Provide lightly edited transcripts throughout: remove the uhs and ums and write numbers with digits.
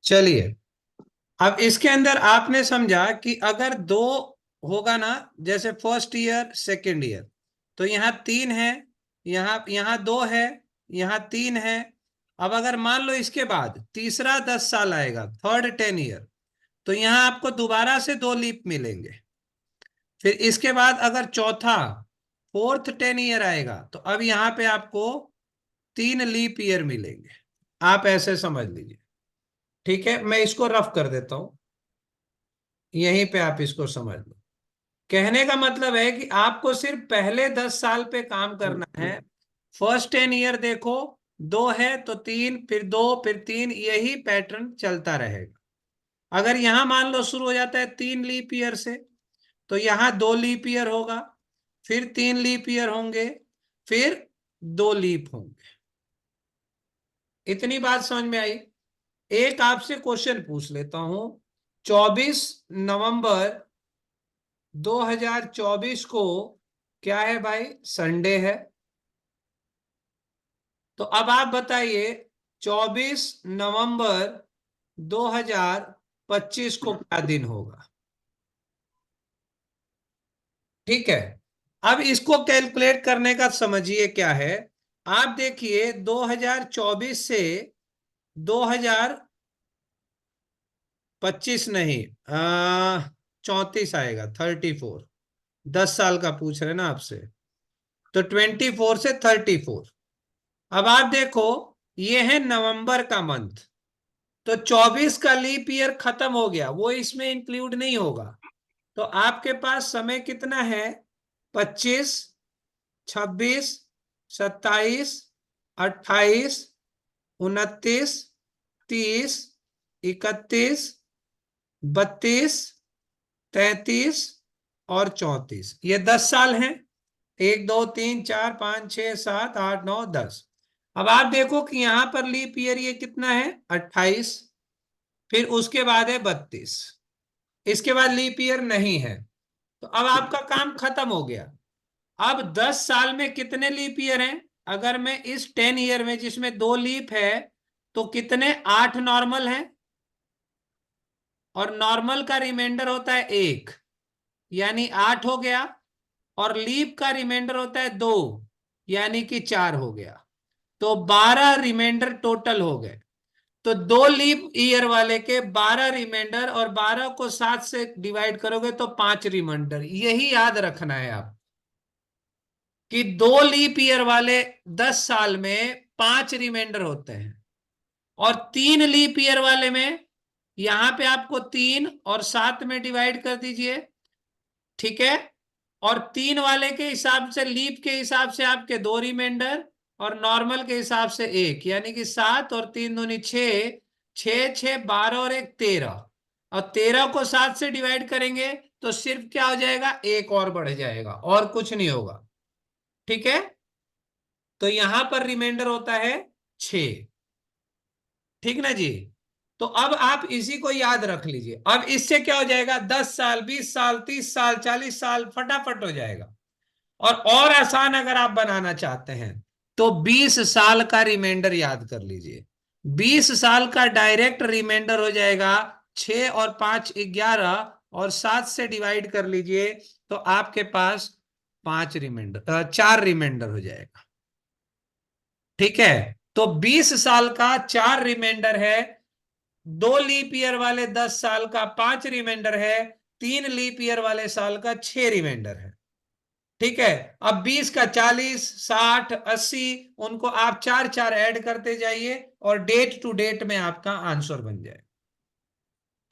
चलिए, अब इसके अंदर आपने समझा कि अगर दो होगा ना, जैसे फर्स्ट ईयर सेकेंड ईयर, तो यहाँ तीन है, यहाँ यहाँ दो है, यहाँ तीन है। अब अगर मान लो इसके बाद तीसरा 10 साल आएगा, थर्ड 10 ईयर, तो यहाँ आपको दोबारा से दो लीप मिलेंगे। फिर इसके बाद अगर चौथा फोर्थ 10 ईयर आएगा, तो अब यहाँ पे आपको तीन लीप ईयर मिलेंगे। आप ऐसे समझ लीजिए। ठीक है, मैं इसको रफ कर देता हूं, यहीं पे आप इसको समझ लो। कहने का मतलब है कि आपको सिर्फ पहले 10 साल पे काम करना है। फर्स्ट 10 ईयर देखो, दो है तो तीन, फिर दो, फिर तीन, यही पैटर्न चलता रहेगा। अगर यहां मान लो शुरू हो जाता है तीन लीप ईयर से, तो यहां दो लीप ईयर होगा, फिर तीन लीप ईयर होंगे, फिर दो लीप होंगे। इतनी बात समझ में आई। एक आपसे क्वेश्चन पूछ लेता हूं। 24 नवंबर 2024 को क्या है भाई? संडे है। तो अब आप बताइए, 24 नवंबर 2025 को क्या दिन होगा? ठीक है, अब इसको कैलकुलेट करने का समझिए क्या है। आप देखिए 2024 से 2025 नहीं, 34 आएगा, 34। 10 साल का पूछ रहे ना आपसे, तो 24 से 34। अब आप देखो, ये है नवंबर का मंथ, तो 24 का लीप ईयर खत्म हो गया, वो इसमें इंक्लूड नहीं होगा। तो आपके पास समय कितना है? 25, 26, 27, 28, 29, 30, 31, 32, 33 और 34, ये 10 साल हैं। 1 2 3 4 5 6 7 8 9 10। अब आप देखो कि यहां पर लीप ईयर ये कितना है? 28। फिर उसके बाद है 32। इसके बाद लीप ईयर नहीं है। तो अब आपका काम खत्म हो गया। अब 10 साल में कितने लीप ईयर हैं? अगर मैं इस 10 ईयर में, जिसमें दो लीप है, तो कितने? 8 नॉर्मल हैं, और नॉर्मल का रिमाइंडर होता है एक, यानी 8 हो गया। और लीप का रिमाइंडर होता है दो, यानी कि 4 हो गया। तो 12 रिमाइंडर टोटल हो गए। तो दो लीप ईयर वाले के 12 रिमाइंडर, और 12 को 7 से डिवाइड करोगे तो 5 रिमाइंडर। यही याद रखना है आप, कि दो लीप ईयर वाले 10 साल में 5 रिमाइंडर होते हैं, और तीन लीप ईयर वाले में, यहां पे आपको 3 और 7 में डिवाइड कर दीजिए। ठीक है, और तीन वाले के हिसाब से, लीप के हिसाब से आपके दो रिमाइंडर, और नॉर्मल के हिसाब से एक, यानी कि 7 और 3 दूनी 6। 6 6 12 और एक 13। और 13 को 7 से डिवाइड करेंगे तो सिर्फ क्या हो जाएगा? एक और बढ़ जाएगा, और कुछ नहीं होगा। ठीक है, तो यहां पर रिमाइंडर होता है 6। ठीक ना जी? तो अब आप इसी को याद रख लीजिए। अब इससे क्या हो जाएगा? 10 साल, 20 साल, 30 साल, 40 साल फटाफट हो जाएगा। और आसान अगर आप बनाना चाहते हैं, तो 20 साल का रिमाइंडर याद कर लीजिए। 20 साल का डायरेक्ट रिमाइंडर हो जाएगा 6 और 5 11, और 7 से डिवाइड कर लीजिए, तो आपके पास 5 रिमाइंडर, 4 रिमाइंडर हो जाएगा। ठीक है, तो 20 साल का 4 रिमाइंडर है, दो लीप ईयर वाले 10 साल का 5 रिमाइंडर है, तीन लीप ईयर वाले साल का 6 रिमाइंडर है। ठीक है, अब 20 का 40, 60, 80, उनको आप चार चार ऐड करते जाइए, और डेट टू डेट में आपका आंसर बन जाए।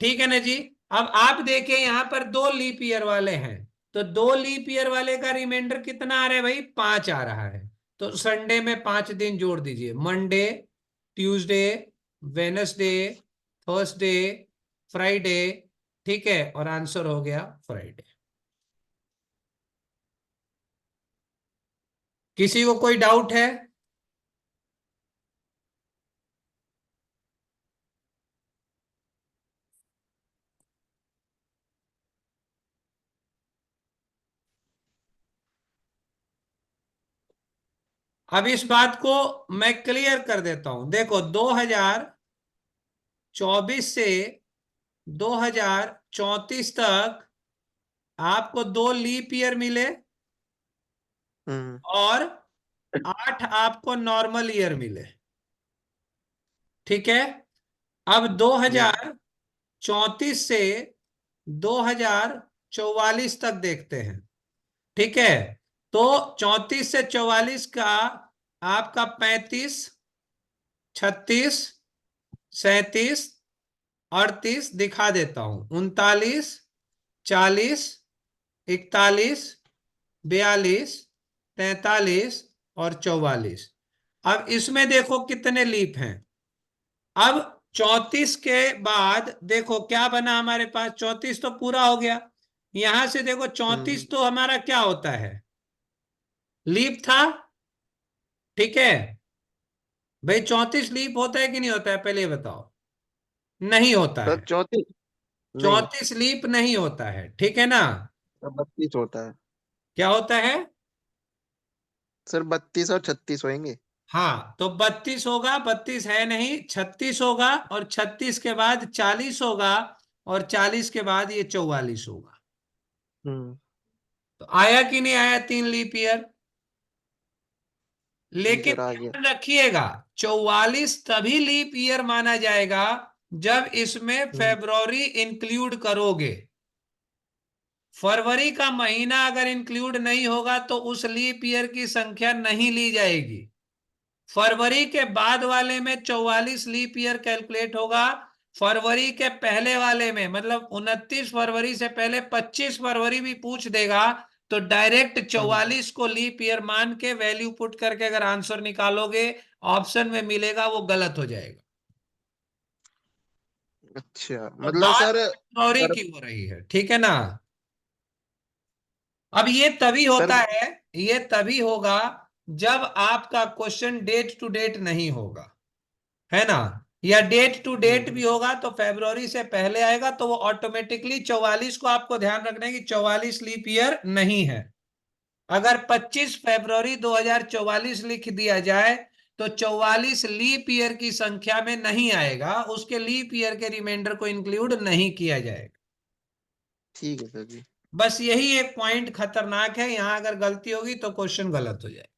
ठीक है ना जी? अब आप देखें, यहां पर दो लीप ईयर वाले हैं, तो दो लीप ईयर वाले का रिमाइंडर कितना आ रहा है भाई? 5 आ रहा है। तो संडे में 5 दिन जोड़ दीजिए, Monday, Tuesday, Wednesday, Thursday, Friday. ठीक है, और आंसर हो गया फ्राइडे। किसी को कोई डाउट है? अब इस बात को मैं क्लियर कर देता हूं। देखो, 2024 24 से 2034 तक आपको 2 लीप ईयर मिले हम्म। और 8 आपको नॉर्मल ईयर मिले। ठीक है। अब जी। 2034 से 2044 तक देखते हैं। ठीक है। तो 34 से 44 का आपका 35, 36, 37, 38 दिखा देता हूं, 39, 40, 41, 42, 43 और 44। अब इसमें देखो कितने लीप हैं। अब 34 के बाद देखो क्या बना हमारे पास, 34 तो पूरा हो गया। यहां से देखो 34 तो हमारा क्या होता है, लीप था। ठीक है भाई, 34 लीप होता है कि नहीं होता है, पहले ये बताओ। नहीं होता सर है। 34 नहीं। 34 लीप नहीं होता है, ठीक है ना। सर 32 होता है। क्या होता है। सर 32 और 36 होंगे। हाँ तो 32 होगा, 32 है नहीं, 36 होगा, और 36 के बाद 40 होगा, और 40 के बाद ये 44 होगा। हम्म। तो आया कि नहीं आया 3 लीप ईयर। जी लेकिन सर आ गया। ध्यान रखिएगा, 44 तभी लीप ईयर माना जाएगा जब इसमें हम्म। फरवरी इंक्लूड करोगे। फरवरी का महीना अगर इंक्लूड नहीं होगा तो उस लीप ईयर की संख्या नहीं ली जाएगी। फरवरी के बाद वाले में 44 लीप ईयर कैलकुलेट होगा। फरवरी के पहले वाले में, मतलब 29 फरवरी से पहले 25 फरवरी भी पूछ देगा तो डायरेक्ट हम्म। 44 को लीप ईयर मान के वैल्यू पुट करके अगर आंसर निकालोगे, ऑप्शन में मिलेगा वो गलत हो जाएगा। अच्छा तो मतलब बात सर। फरवरी सर। की हो रही है, ठीक है ना। अब ये तभी सर। होता है, ये तभी होगा जब आपका क्वेश्चन डेट टू डेट नहीं होगा, है ना। या डेट टू डेट भी होगा तो फरवरी से पहले आएगा तो वो ऑटोमेटिकली 44 को, आपको ध्यान रखना है कि 44 लीप ईयर नहीं है। अगर 25 फरवरी 2044 लिख दिया जाए तो 44 लीप ईयर की संख्या में नहीं आएगा, उसके लीप ईयर के रिमाइंडर को इंक्लूड नहीं किया जाएगा। ठीक है सर जी। बस यही एक पॉइंट खतरनाक है, यहां अगर गलती होगी तो क्वेश्चन गलत हो जाए।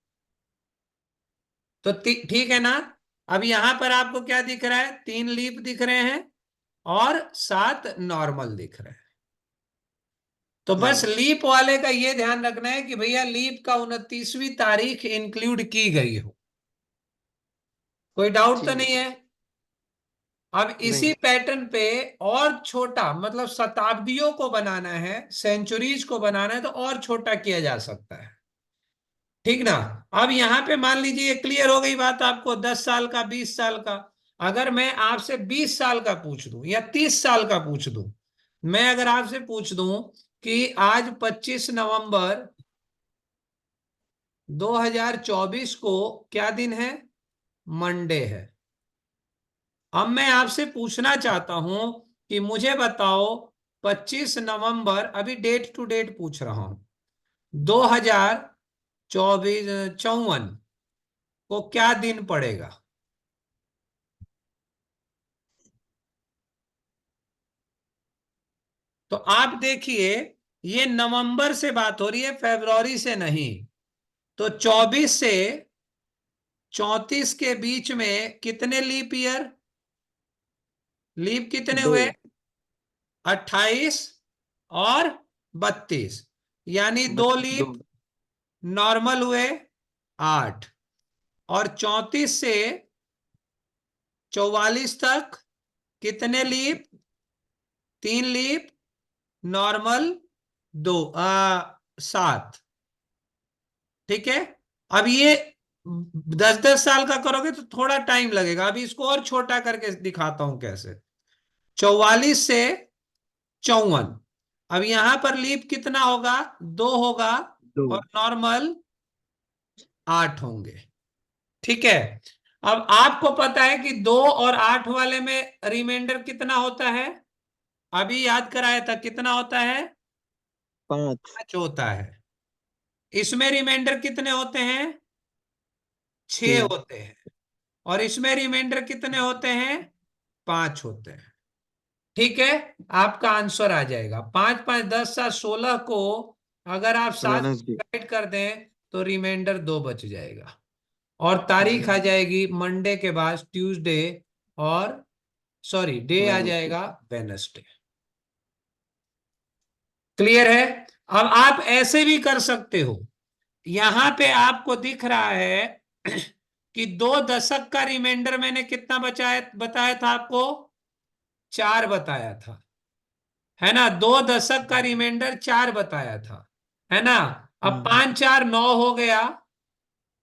तो ठीक है ना। अब यहां पर आपको क्या दिख रहा है, 3 लीप दिख रहे हैं और 7 नॉर्मल दिख रहे हैं। तो बस हम्म। लीप वाले का ये ध्यान रखना है कि भैया लीप का 29वीं तारीख इंक्लूड की गई हो। कोई डाउट तो ठीक है नहीं सर। है। अब इसी नहीं। पैटर्न पे और छोटा, मतलब शताब्दियों को बनाना है, सेंचुरीज को बनाना है तो और छोटा किया जा सकता है। ठीक ना। अब यहां पे मान लीजिए क्लियर हो गई बात आपको, 10 साल का, 20 साल का। अगर मैं आपसे 20 साल का पूछ दूं या 30 साल का पूछ दूं, मैं अगर आपसे पूछ दूं कि आज 25 नवंबर 2024 को क्या दिन है, मंडे है। अब मैं आपसे पूछना चाहता हूं कि मुझे बताओ 25 नवंबर, अभी डेट टू डेट पूछ रहा हूं, 2024 को क्या दिन पड़ेगा। तो आप देखिए, ये नवंबर से बात हो रही है, फरवरी से नहीं। तो 24 से 34 के बीच में कितने लीप ईयर, लीप कितने दो। हुए, 28 और 32, यानी दो दो। लीप नॉर्मल हुए, 8। और 34 से 44 तक कितने लीप, 3 लीप नॉर्मल, 7। ठीक है। अब ये 10-10 साल का करोगे तो थोड़ा टाइम लगेगा, अभी इसको और छोटा करके दिखाता हूं कैसे। 44 से 54, अब यहां पर लीप कितना होगा, 2 होगा, दो। और नॉर्मल 8 होंगे। ठीक है। अब आपको पता है कि 2 और 8 वाले में रिमाइंडर कितना होता है, अभी याद कराया था कितना होता है, 5। 5 होता है। इसमें रिमाइंडर कितने होते हैं, 6 6। होते हैं। और इसमें रिमाइंडर कितने होते हैं, 5 होते हैं। ठीक है, आपका आंसर आ जाएगा 5 5 10 7 16 को अगर आप 7 से वेडनेसडे। डिवाइड कर दें तो रिमाइंडर 2 बच जाएगा, और तारीख आ जाएगी मंडे के बाद ट्यूसडे, और सॉरी डे आ वेडनेसडे। जाएगा वेनसडे। क्लियर है? अब आप ऐसे भी कर सकते हो, यहां पे आपको दिख रहा है कि 2 दशक का रिमाइंडर मैंने कितना बचाया बताया था आपको, 4 बताया था, है ना? 2 दशक का रिमाइंडर 4 बताया था, है ना? अब हम्म। 5 4 9 हो गया,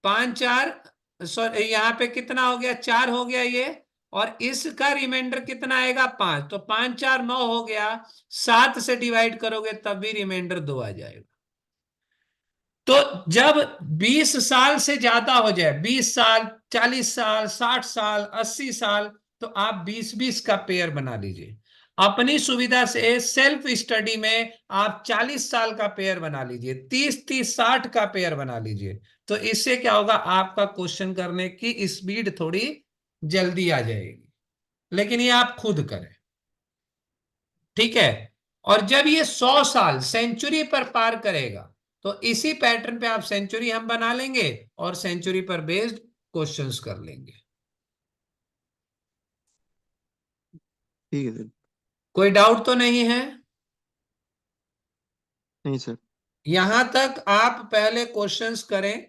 5 4 सॉरी यहाँ पे कितना हो गया, 4 हो गया ये, और इसका रिमाइंडर कितना आएगा 5, तो 5 4 9 हो गया, 7 से डिवाइड करोगे तब भी रिमाइंडर 2 आ जाएगा। तो जब 20 साल से ज्यादा हो जाए, 20 साल 40 साल 60 साल 80 साल, तो आप 20 20 का पेयर बना लीजिए। अपनी सुविधा से सेल्फ स्टडी में आप 40 साल का पेयर बना लीजिए, 30 30 60 का पेयर बना लीजिए। तो इससे क्या होगा, आपका क्वेश्चन करने की स्पीड थोड़ी जल्दी आ जाएगी, लेकिन ये आप खुद करें। ठीक है? और जब ये 100 साल सेंचुरी पर पार करेगा, तो इसी पैटर्न पे आप सेंचुरी हम बना लेंगे और सेंचुरी पर बेस्ड क्वेश्चंस कर लेंगे। ठीक है सर। कोई डाउट तो नहीं है? नहीं सर। यहां तक आप पहले क्वेश्चंस करें,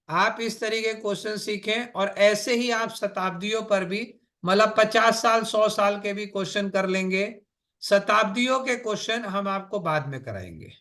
आप इस तरीके क्वेश्चन सीखें, और ऐसे ही आप शताब्दियों पर भी, मतलब 50 साल 100 साल के भी क्वेश्चन कर लेंगे। शताब्दियों के क्वेश्चन हम आपको बाद में कराएंगे।